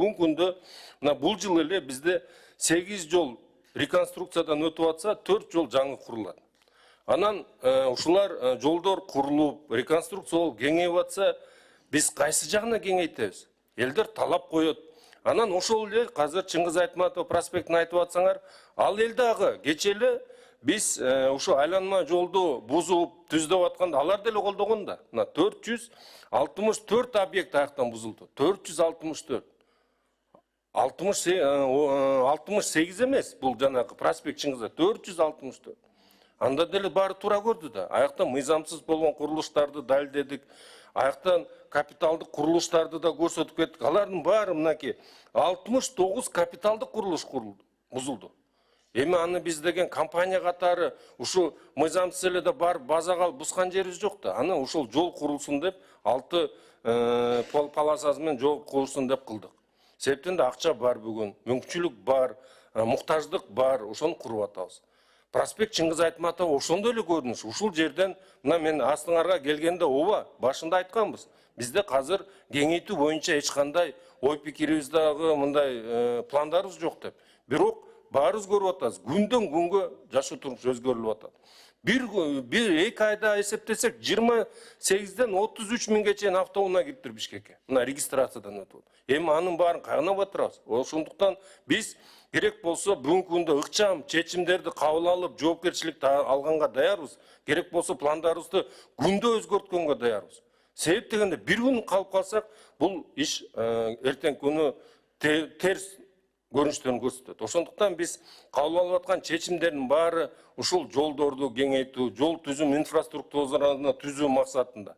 бүгүнкү күндө мына бул жыл эле бизде 8 жол реконструкциядан өтүп атса, 4 жол жаңы курулат. Анан ушулар жолдор курулуп, реконструкция болуп кеңейип атса, биз кайсы жагына кеңейтебиз? Элдер талап коет. Анан ошол эле азыр Чыңгыз Айтматов проспектин айтып атсаңар, ал эл дагы кече биз ушу айланма жолду бузуп, түздөп атканда алар деле колдогон да. Мына 464 объект аяктан бузулду. 464. 68 эмес, бул жанагы проспект Чыңгызда 464. Анда деле баары туура көрдү да. Аяктан мыйзамсыз болгон курулуштарды далилдедик. Аяктан капиталдык курулуштарды да көрсөтүп кеттик. Алардын баары мынакей 69 капиталдык курулуш бузулду. Эми аны биз деген компания катары ушу мыйзамсыз эле да бар базага бускан жерибиз жок да. Аны ушул жол курулсун деп 6 полосасы менен жол курулсун деп кылдык. Себептен да акча бар бүгүн, мүмкүнчүлүк бар, муктаждык бар, ошону куруп атабыз. Проспект Чыңгыз Айтматов ошондой эле көрүнүш. Ушул жерден мына мен астыңарга келгенде ооба башында айтканбыз. Бизде азыр кеңейтүү боюнча эч кандай ой пикирибиз дагы мындай пландарыбыз жок деп. Бирок баарыбыз көрүп атабыз. Күндөн күнгө жашоо турмуш өзгөрүлүп атат. Bir эки айда эсептесек 28ден 33 миңге чейин автоунаа кириптир Бишкекке. Мына регистрациядан өтүп. Эми анын баарын кайгына батырабыз. Ошондуктан биз керек болсо бүгүнкү күндө ыкчам чечимдерди кабыл алып, жоопкерчиликти алганга даярбыз. Керек болсо пландарыбызды күндө өзгөрткөнгө даярбыз. Себеп дегенде бир күн калып калсак, бул иш эртең күнү терс көрүнүштөрүн көрсөтөт. Ошондуктан биз кабыл алып аткан чечимдердин баары ушул жолдорду кеңейтүү, жол түзүм инфраструктураны түзүү максатында.